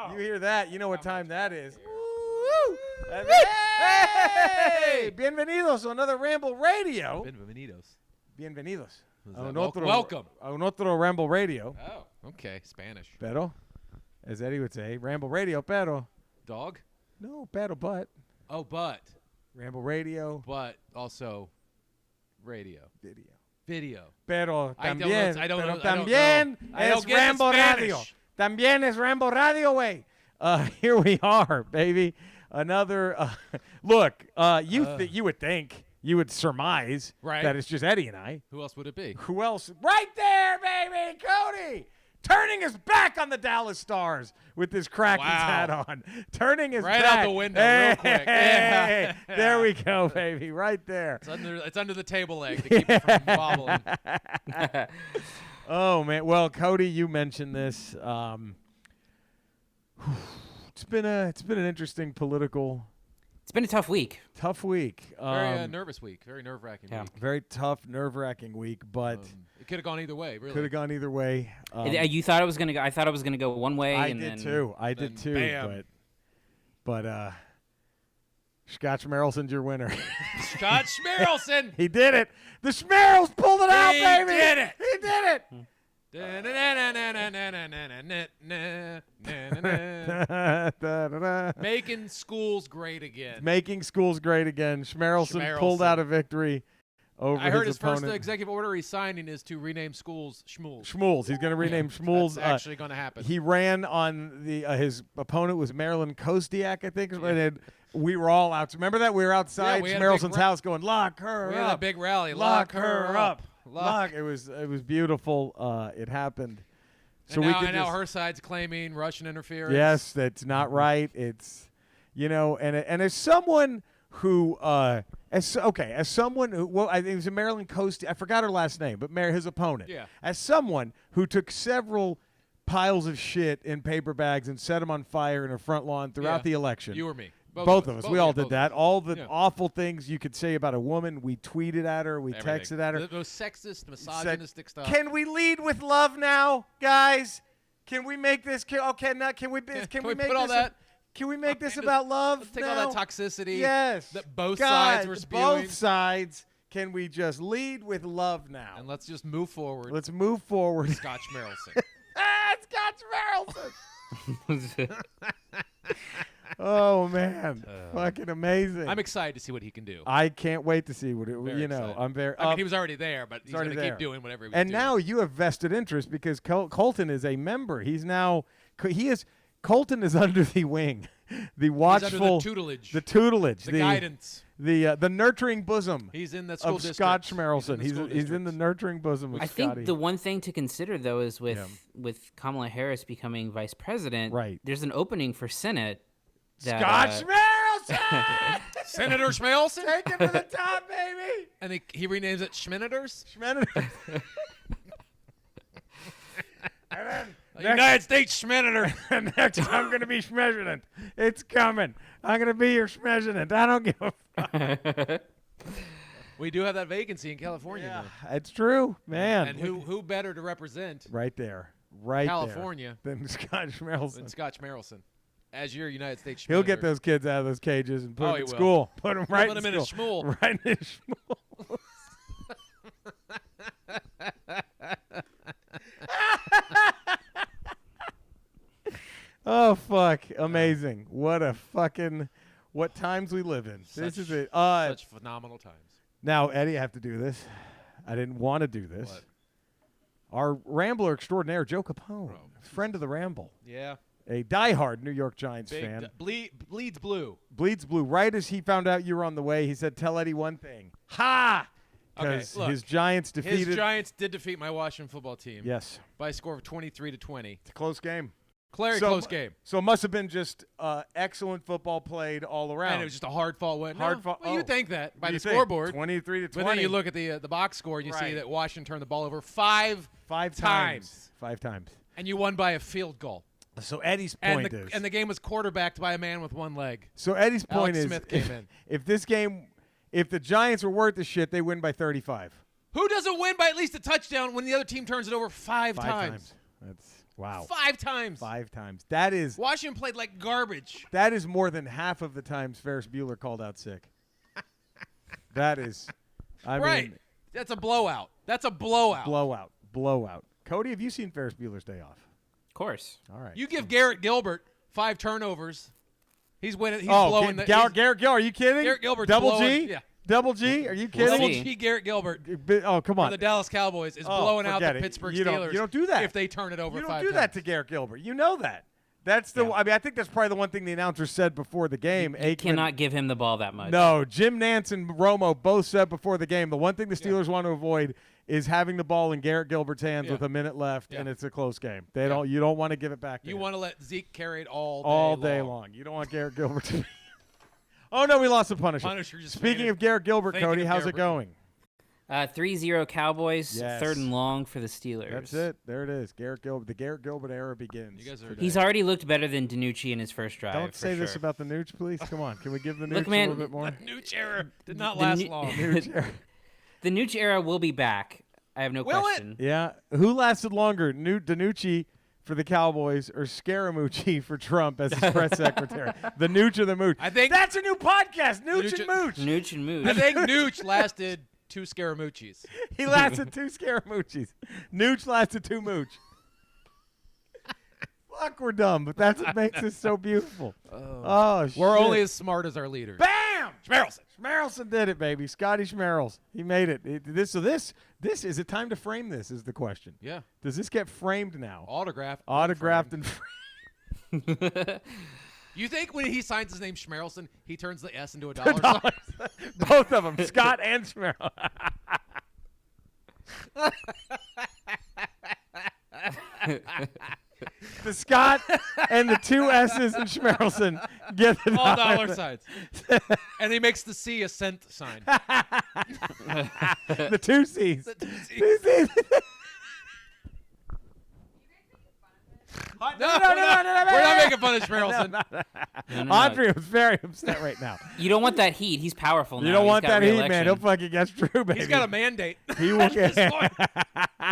You hear that? You know what time that is. Woo! Hey! Bienvenidos to another Ramble Radio. Bienvenidos. Welcome. A un otro Ramble Radio. Oh, okay. Spanish. Pero, as Eddie would say, Ramble Radio, pero. Dog? No, pero, but. Oh, but. Ramble Radio. But also radio. Video. Pero I también, don't know. también es Ramble Radio. También es Ramble Radio, way. Here we are, baby. Another look. You would think, you would surmise that it's just Eddie and I. Who else would it be? Who else? Right there, baby, Cody. Turning his back on the Dallas Stars with this Kraken's hat on. Turning his back. Right out the window real quick. Yeah. There we go, baby. Right there. It's under the table leg to keep it from wobbling. Oh, man. Well, Cody, you mentioned this. It's been an interesting political. It's been a tough week. Very nervous week. Very nerve-wracking week. Very tough, nerve-wracking week, but it could have gone either way. Really, could have gone either way. You thought it was gonna go. I thought it was gonna go one way. I did too. Bam. But Scott Schmerelson's your winner. Scott Schmerelson. He did it. The Schmerels pulled it out, baby. He did it. He did it. Making schools great again. Making schools great again. Schmerelson pulled out a victory over I heard his opponent. first executive order he's signing is to rename schools Schmools. Schmools. He's going to rename Schmools. That's actually going to happen. He ran on the his opponent was Marilyn Kostiak, I think. And we were all out. Remember that? We were outside Schmerelson's house going, lock her up. We had a big rally. Lock her up. Lock. It was beautiful. It happened. So and now her side's claiming Russian interference. Yes, that's not right. It's, and as someone who, as someone who, well, I think it was a Marilyn Coast. I forgot her last name, but his opponent. Yeah. As someone who took several piles of shit in paper bags and set them on fire in her front lawn throughout the election. You or me. Both of us. We all did that. All the awful things you could say about a woman, we tweeted at her, we texted at her. Those sexist, misogynistic stuff. Can we lead with love now, guys? Can we make this? Can we make all that? Can we make this about love? Let's take all that toxicity. Yes. That both sides were spewing. Both sides. Can we just lead with love now? And let's just move forward. Let's move forward. Scott Schmerelson. Scott Schmerelson. Oh man, fucking amazing! I'm excited to see what he can do. I can't wait to see what it. Excited. I'm very. I mean, he was already there, but he's going to keep doing whatever he was doing. And now you have vested interest because Colton is a member. He's now Colton is under the wing, the watchful, the tutelage, the guidance, the nurturing bosom. He's in the school of district. Scott Schmerelson. He's in the nurturing bosom of Scotty. I think the one thing to consider though is with Kamala Harris becoming vice president, there's an opening for Senate. Scott Schmerelson! Senator Schmerelson? Take him to the top, baby! And he renames it Schmenators? United States Schmenator. Next, I'm going to be Schmeasurant. It's coming. I'm going to be your Schmeasurant. I don't give a fuck. We do have that vacancy in California. Yeah, it's true, man. And who better to represent right there, California than Scott Schmerelson. As your United States Schmeator. He'll get those kids out of those cages and put them in school. Put them right in his school. Schmool. Right in his schmool. Oh, fuck. Amazing. What times we live in. This is it. Such phenomenal times. Now, Eddie, I have to do this. I didn't want to do this. What? Our Rambler extraordinaire, Joe Capone, friend of the Ramble. Yeah. A diehard New York Giants fan. Bleeds blue. Bleeds blue. Right as he found out you were on the way, he said, tell Eddie one thing. Ha! Because his Giants defeated. His Giants did defeat my Washington football team. Yes. By a score of 23-20. It's a close game. Close game. So it must have been just excellent football played all around. And it was just a hard-fought win. Well, you think that by the scoreboard. 23-20. But then you look at the box score and you see that Washington turned the ball over five times. 5 times. And you won by a field goal. So Eddie's point is. And the game was quarterbacked by a man with one leg. So Eddie's point is. Smith came in. If the Giants were worth the shit, they win by 35. Who doesn't win by at least a touchdown when the other team turns it over five times? That's Wow. 5 times. 5 times. That is. Washington played like garbage. That is more than half of the times Ferris Bueller called out sick. That is. I mean. That's a blowout. That's a blowout. Blowout. Cody, have you seen Ferris Bueller's Day Off? Of course. All right. You give Garrett Gilbert 5 turnovers. He's winning. He's blowing the. Garrett Gilbert, are you kidding? Garrett Gilbert. Double blowing, G? Yeah. Double G? Are you kidding? Double G Garrett Gilbert. Oh, come on. For the Dallas Cowboys is blowing out the it. Pittsburgh you Steelers. You don't do that. If they turn it over 5 times. You don't do that to Garrett Gilbert. You know that. That's the. Yeah. I mean, I think that's probably the one thing the announcer said before the game. You cannot give him the ball that much. No, Jim Nantz and Romo both said before the game the one thing the Steelers want to avoid is having the ball in Garrett Gilbert's hands with a minute left and it's a close game. They don't. You don't want to give it back to him. You want to let Zeke carry it all day long. You don't want Garrett Gilbert to be. Oh, no, we lost the Punisher. Speaking of Garrett Gilbert, Cody, how's it going? 3-0 Cowboys, Yes. 3rd and long for the Steelers. That's it. There it is. Garrett Gilbert. The Garrett Gilbert era begins. He's already looked better than DiNucci in his first drive. Don't say this about the Nooch, please. Come on. Can we give the Nooch Look, man, a little bit more? The Nooch era did not last long. The Nooch era will be back. I have no question. Yeah. Who lasted longer, DiNucci for the Cowboys or Scaramucci for Trump as his press secretary? The Nooch or the Mooch? I think that's a new podcast, Nooch and Mooch. Nooch and Mooch. I think Nooch lasted 2 Scaramucci's. He lasted 2 Scaramucci's. Nooch lasted 2 Mooch. Fuck, we're dumb, but that's what makes us so beautiful. Oh, shit. We're only as smart as our leaders. Bam! Schmerelson. Schmerelson did it, baby. Scotty Schmerels. He made it. This is it time to frame this is the question. Yeah. Does this get framed now? Autographed. And framed. You think when he signs his name Schmerelson, he turns the S into a dollar sign? Both of them, Scott and Schmerel. The Scott and the 2 S's in Schmerelson get the all dollar signs. And he makes the C a cent sign. The 2 C's. The 2 C's. 2 C's. No, we're not making fun of Schmerelson. No. Andre was very upset right now. You don't want that heat. He's powerful now. You don't want that heat, re-election. man. He'll fucking guess true, baby. He's got a mandate. He will get.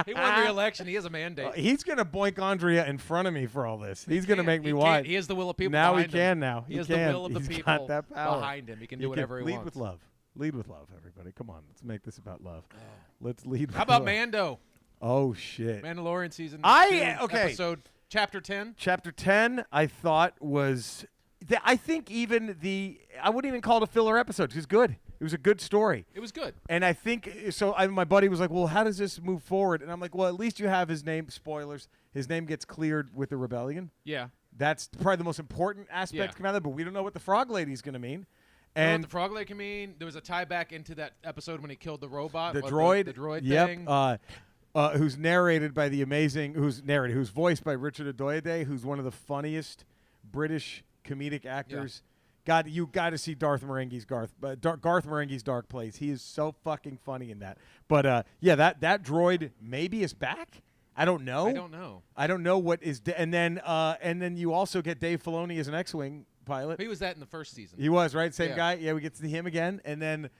He won re-election. He has a mandate. He's gonna boink Andrea in front of me for all this. He's gonna make me watch. He has the will of people. Now he behind can. him. Now he has can. the will of the He's people got that power behind him. He can do whatever he lead wants. with love. Lead with love, everybody. Come on, let's make this about love. Let's lead. How about Mando? Oh shit! Mandalorian season. Okay. Episode chapter 10. Chapter 10, I thought was. I think even I wouldn't even call it a filler episode. It was good. It was a good story. It was good. And I think so. My buddy was like, "Well, how does this move forward?" And I'm like, "Well, at least you have his name." Spoilers: his name gets cleared with the rebellion. Yeah. That's probably the most important aspect to come out of it. But we don't know what the Frog Lady's going to mean. And the Frog Lady can mean. There was a tie back into that episode when he killed the robot. The droid. The droid thing. Who's narrated by who's voiced by Richard Adoyede, who's one of the funniest British comedic actors. Yeah. You got to see Garth Marenghi's Dark Place. He is so fucking funny in that. But that droid maybe is back. I don't know. I don't know what is. And then you also get Dave Filoni as an X-wing pilot. He was that in the first season. He was, right? Same guy. Yeah, we get to see him again, and then.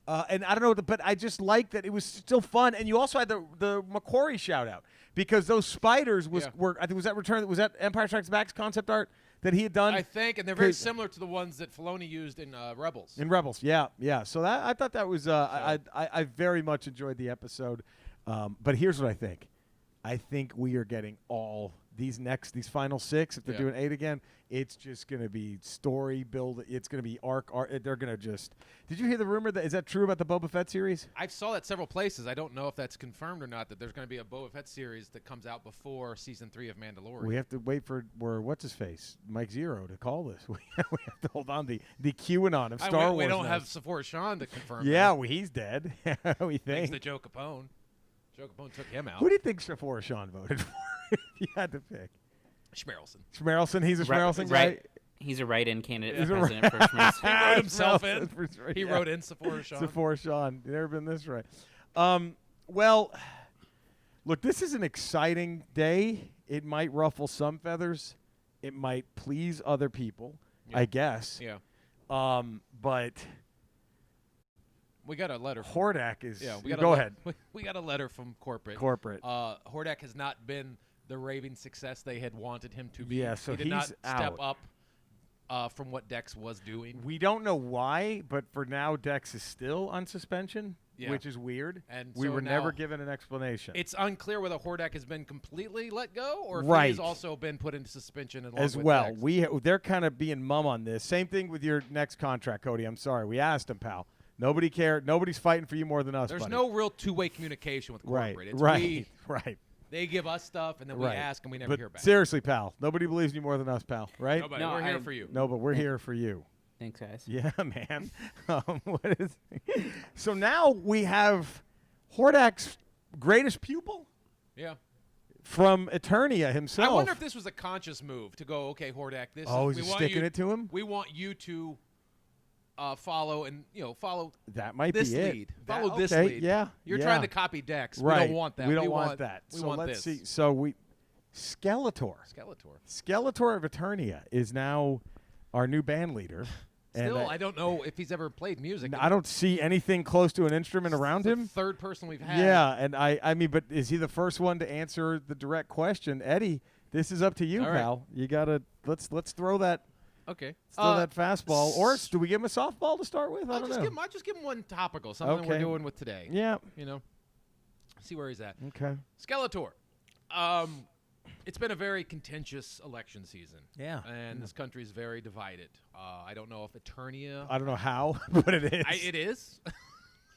And I don't know, but I just like that it was still fun. And you also had the McQuarrie shout out because those spiders were I think was that Empire Strikes Back's concept art that he had done. I think, and they're very similar to the ones that Filoni used in Rebels. In Rebels, yeah. So I thought that was I very much enjoyed the episode. But here's what I think. I think we are getting all these final 6. If they're doing 8 again, it's just going to be story build. It's going to be arc. They're going to just. Did you hear the rumor is that true about the Boba Fett series? I saw that several places. I don't know if that's confirmed or not. That there's going to be a Boba Fett series that comes out before season 3 of Mandalorian. We have to wait for what's his face, Mike Zero, to call this. We have to hold on the QAnon of Star Wars. We don't have Sephora Sean to confirm. Yeah, he's dead. We think. He's the Joe Capone. Joe Capone took him out. Who do you think Sephora Sean voted for? If you had to pick. Schmerelson. He's a Schmerelson guy. Right. He's a write-in candidate for president for Schmerelson. He wrote himself in. He wrote in Sephora Sean. Sephora Sean. You've never been this right. Well, look, this is an exciting day. It might ruffle some feathers. It might please other people, I guess. Yeah. But we got a letter. Hordak is. Yeah. Go ahead. We got a letter from corporate. Corporate. Hordak has not been the raving success they had wanted him to be. Yeah, so he did he's not step out. up from what Dex was doing. We don't know why, but for now, Dex is still on suspension, which is weird. And we so were now never given an explanation. It's unclear whether Hordak has been completely let go or if Right. he's also been put into suspension along as with well. Dex. They're kind of being mum on this. Same thing with your next contract, Cody. I'm sorry. We asked him, pal. Nobody cared. Nobody's fighting for you more than us, There's buddy. no real two-way communication with corporate. Right, It's right, we, right. They give us stuff, and then we Right. ask, and we never hear back. Seriously, pal. Nobody believes you more than us, pal. Right? Nobody. No, We're here for you. No, but we're here for you. Thanks, guys. Yeah, man. What is? So now we have Hordak's greatest pupil Yeah. from Eternia himself. I wonder if this was a conscious move to go, okay, Hordak, this is we he want sticking you, it to him? We want you to follow That might this be it. lead. That- Follow this okay, lead. Yeah. You're yeah. trying to copy Dex. Right. We don't want that. We don't want that. We so want let's this. see. So Skeletor of Eternia is now our new band leader. Still, and I don't know if he's ever played music. I don't see anything close to an instrument around the him. third person we've had. Yeah, and I mean, but is he the first one to answer the direct question? Eddie, this is up to you, All right. pal. You gotta let's throw that. Okay. Let's throw that fastball, or do we give him a softball to start with? I don't know. I'll just give him one topical, something we're doing with today. Yeah. See where he's at. Okay. Skeletor. It's been a very contentious election season. Yeah. And this country is very divided. I don't know if Eternia. I don't know how, but it is. It is.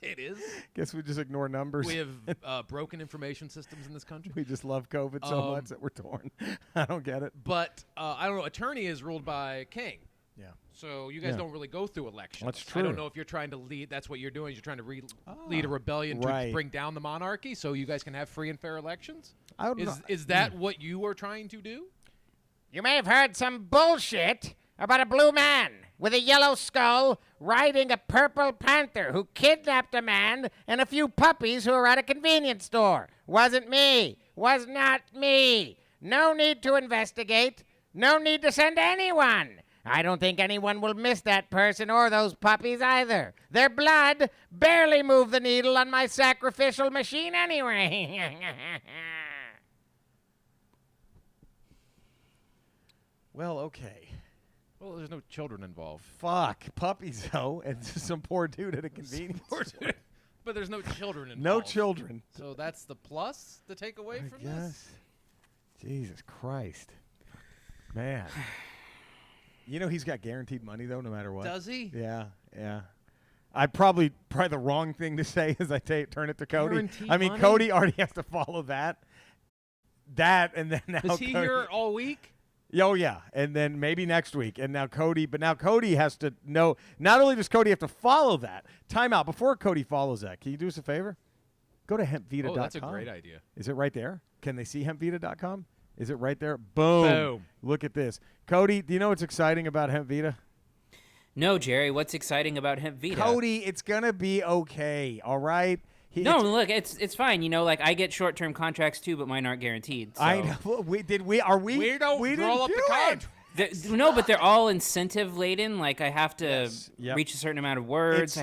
It is. Guess we just ignore numbers. We have broken information systems in this country. We just love COVID so much that we're torn. I don't get it. But I don't know. Eternia is ruled by king. Yeah. So you guys don't really go through elections. That's true. I don't know if you're trying to lead. That's what you're doing. Is you're trying to lead a rebellion to bring down the monarchy, so you guys can have free and fair elections. I don't know. Is that what you are trying to do? You may have heard some bullshit about a blue man with a yellow skull riding a purple panther who kidnapped a man and a few puppies who were at a convenience store. Wasn't me. Was not me. No need to investigate. No need to send anyone. I don't think anyone will miss that person or those puppies either. Their blood barely moved the needle on my sacrificial machine anyway. Well, okay. Well, there's no children involved. Fuck. Puppies, though, and some poor dude at a convenience store. But there's no children involved. No children. So that's the plus to take away from this? Jesus Christ. Man. You know he's got guaranteed money, though, no matter what. Does he? Yeah, yeah. Probably the wrong thing to say is turn it to Cody. Guaranteed I mean, money? Cody already has to follow that, and then now Is he Cody, here all week? Oh, yeah, and then maybe next week, and now Cody has to know, not only does Cody have to follow that, time out, before Cody follows that, can you do us a favor? Go to hempvita.com. Oh, that's a great idea. Is it right there? Can they see hempvita.com? Is it right there? Boom. Boom. Look at this. Cody, do you know what's exciting about Hempvita? No, Jerry, what's exciting about Hemp Vita? Cody, it's going to be okay, all right? Look, it's fine. Like I get short-term contracts too, but mine aren't guaranteed. So. I know. We don't roll up the contract. No, but they're all incentive laden. Like I have to reach a certain amount of words.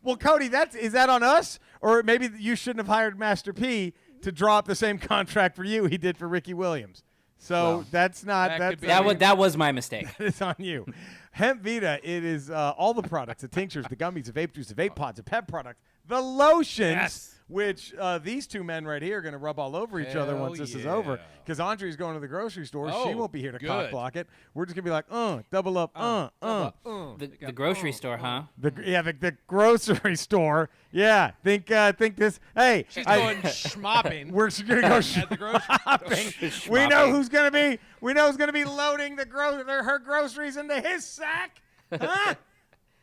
Well, Cody, is that on us? Or maybe you shouldn't have hired Master P to draw up the same contract for you he did for Ricky Williams. So that's not that was my mistake. It's on you. Hemp Vita, it is all the products, the tinctures, the gummies, the vape juice, the vape pods, the pep products, the lotions, which these two men right here are going to rub all over each other once this is over. Because Andre's going to the grocery store. She won't be here to cock block it. We're just going to be like, double up, The grocery store, huh? The grocery store. Yeah, think this. Hey, she's going schmopping. We're going to go shopping. We know who's going to be. We know who's going to be loading her groceries into his sack. Huh?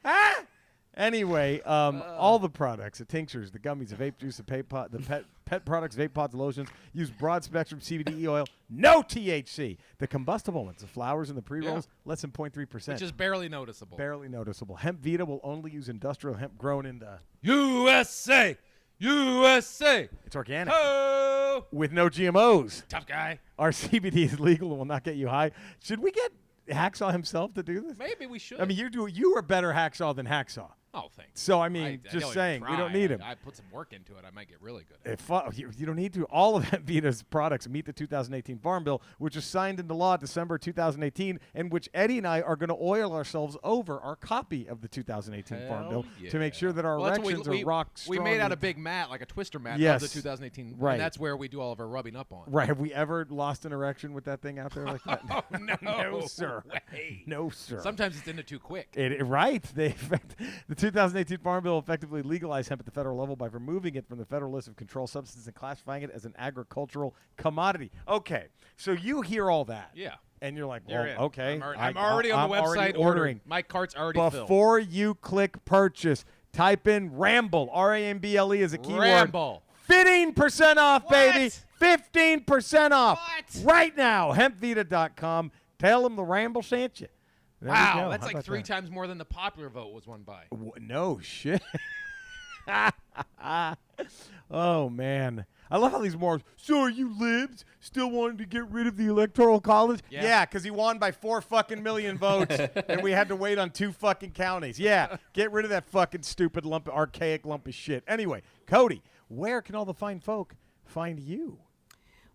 Huh? Anyway, all the products, the tinctures, the gummies, the vape juice, the pet products, vape pods, lotions, use broad spectrum CBD oil, no THC. The combustible ones, the flowers and the pre-rolls, less than 0.3%. Which is barely noticeable. Barely noticeable. Hemp Vita will only use industrial hemp grown in the USA. It's organic. Oh! With no GMOs. Tough guy. Our CBD is legal and will not get you high. Should we get Hacksaw himself to do this? Maybe we should. I mean, you are better Hacksaw than Hacksaw. Oh, thanks. So, I mean, just saying, we don't need them. I put some work into it. I might get really good at it. You don't need to. All of Vita's products meet the 2018 Farm Bill, which was signed into law December 2018, and which Eddie and I are going to oil ourselves over our copy of the 2018 Farm Bill to make sure that our erections are rock strong. We made out a big mat, like a twister mat of the 2018, right. And that's where we do all of our rubbing up on. Right. Have we ever lost an erection with that thing out there like that? Oh, no. No, sir. Way. No, sir. Sometimes it's in it too quick. Right. The 2018 Farm Bill effectively legalized hemp at the federal level by removing it from the federal list of controlled substances and classifying it as an agricultural commodity. Okay, so you hear all that. Yeah. And you're like, well, okay. I'm already on the website ordering. My cart's already filled. Before you click purchase, type in Ramble, R-A-M-B-L-E as a keyword. Ramble. 15% off, baby. 15% off. What? Right now, hempvita.com. Tell them the Ramble sent you. Wow, that's like 3 times more than the popular vote was won by. No shit. Oh, man. I love how these morons, so are you libs still wanting to get rid of the Electoral College? Yeah, because he won by 4 fucking million votes, and we had to wait on 2 fucking counties. Yeah, get rid of that fucking stupid archaic lump of shit. Anyway, Cody, where can all the fine folk find you?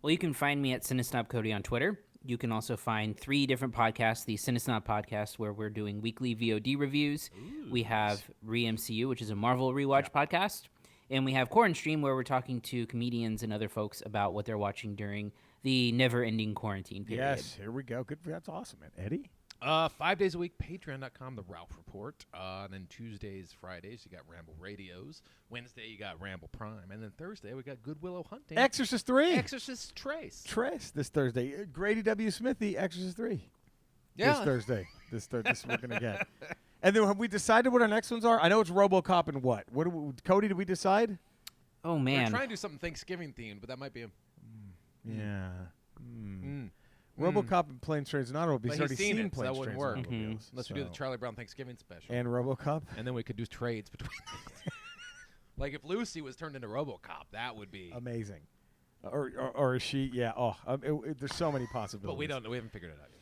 Well, you can find me at CineSnobCody on Twitter. You can also find 3 different podcasts. The CineSnob podcast, where we're doing weekly VOD reviews. Ooh, we have ReMCU, which is a Marvel rewatch podcast. And we have Quarantine Stream, where we're talking to comedians and other folks about what they're watching during the never-ending quarantine period. Yes, here we go. Good. That's awesome, man. Eddie? 5 days a week, patreon.com, The Ralph Report. And then Tuesdays, Fridays, you got Ramble Radios. Wednesday, you got Ramble Prime. And then Thursday, we got Good Willow Hunting. Exorcist 3. Exorcist Trace. This Thursday. Grady W. Smithy, Exorcist 3. Yeah. This Thursday. This we're going to get. And then have we decided what our next ones are? I know it's RoboCop and what? Cody, did we decide? Oh, man. We're trying to do something Thanksgiving themed, but that might be a... Yeah. RoboCop and Planes, Trains, and Automobiles. He's already seen Planes, so that wouldn't Trains, work. and Automobiles. Unless we do the Charlie Brown Thanksgiving special. And RoboCop? And then we could do trades between Like if Lucy was turned into RoboCop, that would be... amazing. Or is she? Yeah. Oh, there's so many possibilities. But we haven't figured it out yet.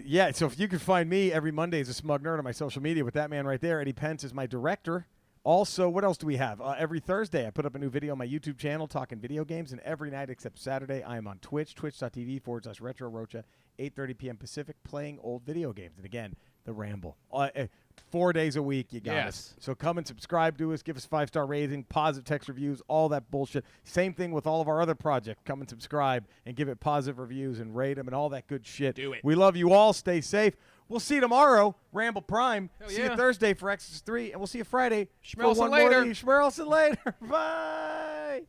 Yeah, so if you can find me every Monday as a smug nerd on my social media with that man right there, Eddie Pence is my director. Also, what else do we have? Every Thursday, I put up a new video on my YouTube channel talking video games, and every night except Saturday, I am on Twitch, twitch.tv/RetroRocha, 8:30 p.m. Pacific, playing old video games. And again, the Ramble. 4 days a week, you got us. So come and subscribe to us, give us 5-star rating, positive text reviews, all that bullshit. Same thing with all of our other projects. Come and subscribe and give it positive reviews and rate them and all that good shit. Do it. We love you all. Stay safe. We'll see you tomorrow, Ramble Prime. See you Thursday for Exorcist 3, and we'll see you Friday. Schmerelson later. Schmerelson later. Bye.